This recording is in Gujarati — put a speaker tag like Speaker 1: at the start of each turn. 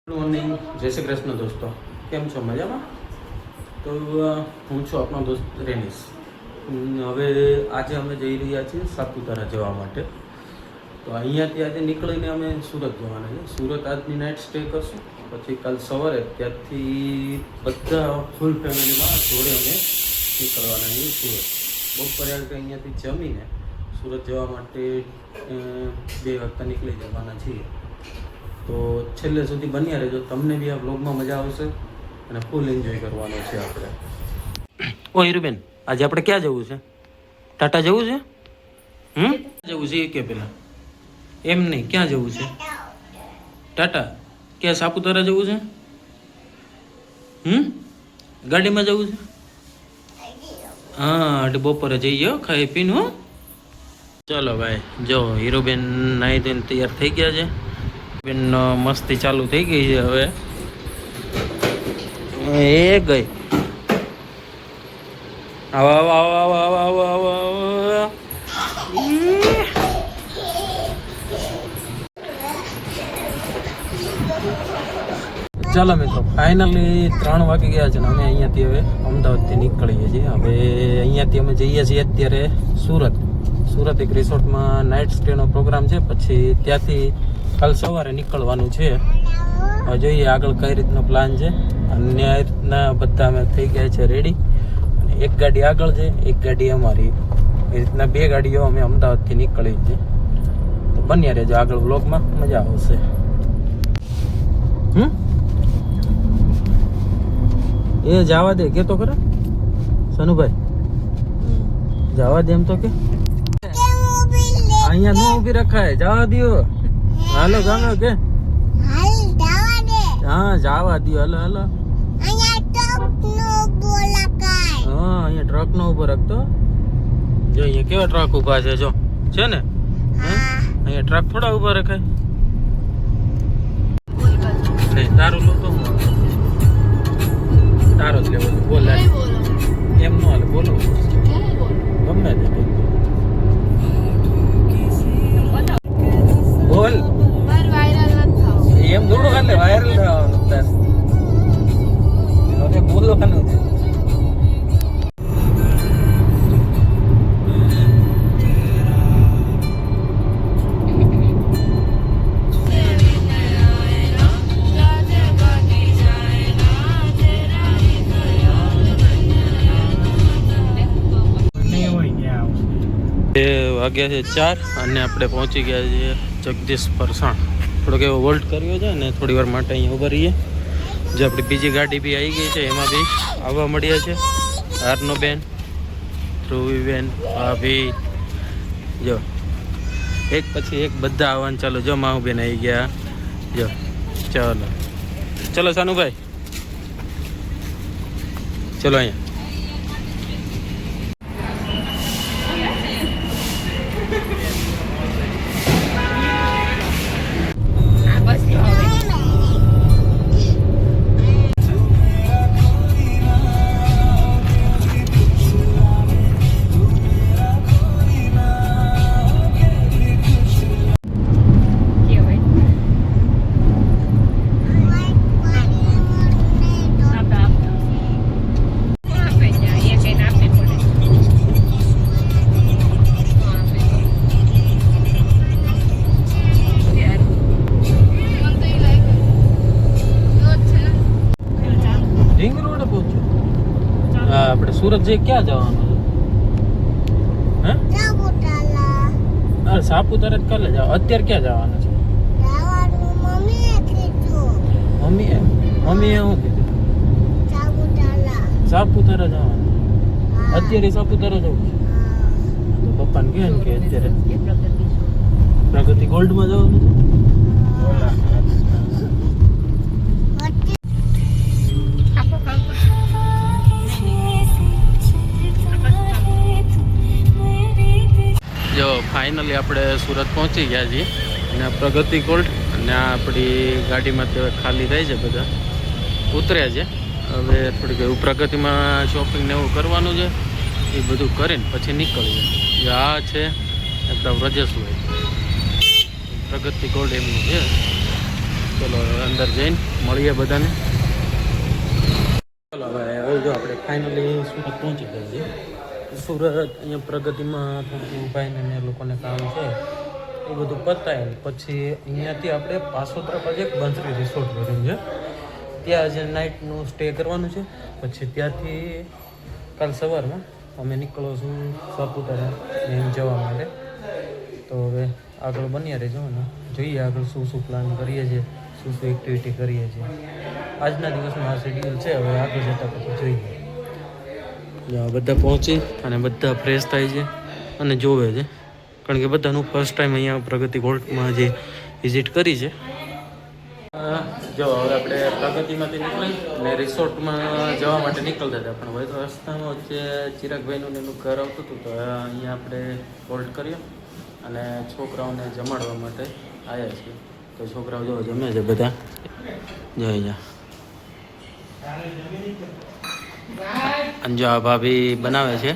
Speaker 1: ગુડ મોર્નિંગ, જય શ્રી કૃષ્ણ દોસ્તો. કેમ છો? મજામાં? તો હું છું આપનો દોસ્ત રેનીશ. હવે આજે અમે જઈ રહ્યા છીએ સાપુતારા જવા માટે. તો અહીંયાથી આજે નીકળીને અમે સુરત જવાના છીએ. સુરત આજની નાઇટ સ્ટે કરશું, પછી કાલ સવારે ત્યાંથી બધા ફૂલ ફેમિલીમાં જોડે અમે નીકળવાના છીએ સુરત. બપોરે અહીંયાથી જમીને સુરત જવા માટે 2 વાગતા નીકળી જવાના છીએ. તો છેલ્લે સુધી બન્યા રહેજો, તમને બી આ બ્લોગમાં મજા આવશે અને ફૂલ એન્જોય કરવાનો છે આપણે. ઓ હીરુબેન, આજે આપણે ક્યાં જવું છે? ટાટા જવું છે? જવું છે એ કે પેલા એમ નહીં, ક્યાં જવું છે? ટાટા ક્યાં? સાપુતારા જવું છે? ગાડીમાં જવું છે? હા, એટલે બપોરે જઈએ ખાઈ પીને. હો ચલો ભાઈ, જો હીરુબેન નાહી ધોઈને તૈયાર થઈ ગયા છે. બેન મસ્તી ચાલુ થઈ ગઈ છે. હવે એ ગઈ. આવો આવો આવો આવો આવો આવો આવો. ચાલો મિત્રો, ફાઇનલી 3 વાગી ગયા છે ને અમે અહીંયાથી હવે અમદાવાદથી નીકળીએ છીએ. હવે અહીંયાથી અમે જઈએ છીએ અત્યારે સુરત. સુરત એક રિસોર્ટમાં નાઇટ સ્ટેનો પ્રોગ્રામ છે, પછી ત્યાંથી કાલ સવારે નીકળવાનું છે. હવે જોઈએ આગળ કઈ રીતનો પ્લાન છે. અને આ રીતના બધા અમે થઈ ગયા છે રેડી. અને એક ગાડી આગળ છે, એક ગાડી અમારી. એ રીતના 2 ગાડીઓ અમે અમદાવાદથી નીકળી છે. તો બન્યા રહેજો, આગળ વ્લોગમાં મજા આવશે. એ જવા દે કે તો ખરા સનુભાઈ, જવા દે એમ તો કે. અહીંયા ન ઊભી રખાય, જવા દો. હાલો ગામે કે હા જવા દો. હાલો હાલો. હા, અહીંયા ટ્રક નો ઉભો રાખતો. જો અહીંયા કેવા ટ્રક ઉભા છે, જો છે ને. અહીંયા ટ્રક થોડા ઉભા રખાય. નહીં, તારું લો તો તારો જ લેવો. બોલ એમ નો હાલે, બોલો ગમે તે બોલ. એમ થોડું ખાલે વાયરલ થવાનું તારે બોલવાનું છે. વાગ્યા છે 4 અને આપણે પહોંચી ગયા છીએ જગદીશ ફરસાણ. થોડોક એવો વોલ્ટ કર્યો છે ને થોડી વાર માટે અહીંયા ઉભા રહીએ. જે આપણી બીજી ગાડી બી આવી ગઈ છે, એમાં બી આવવા મળ્યા છે. હારનો બેન, ધ્રુવી બેન, ભાભી, જો એક પછી એક બધા આવવાનું ચાલુ. જો માહુ બેન આવી ગયા. જો ચાલો ચલો સાનુભાઈ, ચલો અહીંયા. આપણે સુરત જઈ ક્યાં જવાનું છે? હે સાપુતારા કાલે જાવ. અત્યારે ક્યાં જવાનું છે? મમ્મીએ શું કીધું? સાપુતારા જવાનું. અત્યારે સાપુતારા જવું છે? તો પપ્પાને કહે ને કે અત્યારે પ્રગતિ ગોલ્ડમાં જવાનું છે. જો ફાઇનલી આપણે સુરત પહોંચી ગયા છીએ અને આ પ્રગતિ ગોલ્ડ અને આ આપણી ગાડીમાં તો ખાલી થાય છે, બધા ઉતર્યા છે. હવે થોડીક એવું પ્રગતિમાં શોપિંગ ને એવું કરવાનું છે, એ બધું કરીને પછી નીકળીએ. આ છે એકદમ રજસભાઈ પ્રગતિ ગોલ્ડ એમનું છે. ચલો હવે અંદર જઈને મળીએ બધાને. ચલો હવે જો આપણે ફાઇનલી સુરત પહોંચી ગયા છીએ. સુરત અહીંયા પ્રગતિમાં થોડું ભાઈને ને લોકોને કામ છે એ બધું પતાય પછી અહીંયાથી આપણે પાસોતરા પાસે એક બંસરી રિસોર્ટ કર્યું છે. ત્યાં આજે નાઇટનું સ્ટે કરવાનું છે. પછી ત્યાંથી કાલ સવારમાં અમે નીકળો છું સાપુતારા એમ જવા માટે. તો હવે આગળ બન્યા રહેજો ને જોઈએ આગળ શું શું પ્લાન કરીએ છીએ, શું શું એક્ટિવિટી કરીએ છીએ. આજના દિવસનું આ શેડ્યુલ છે. હવે આગળ જતાં પછી જોઈએ. બધા પહોંચી અને બધા ફ્રેશ થાય છે અને જોવે છે, કારણ કે બધાનું ફર્સ્ટ ટાઈમ અહીંયા પ્રગતિ ગોલ્ડમાં જે વિઝિટ કરી છે. જો હવે આપણે પ્રગતિમાંથી નીકળી અને રિસોર્ટમાં જવા માટે નીકળતા હતા, પણ હવે તો રસ્તામાં વચ્ચે ચિરાગભાઈનું એનું ઘર આવતું હતું, તો અહીંયા આપણે હોલ્ટ કર્યો અને છોકરાઓને જમાડવા માટે આવ્યા છીએ. તો છોકરાઓ જો જમે છે બધા, જો અહીંયા અને જો આ ભાભી બનાવે છે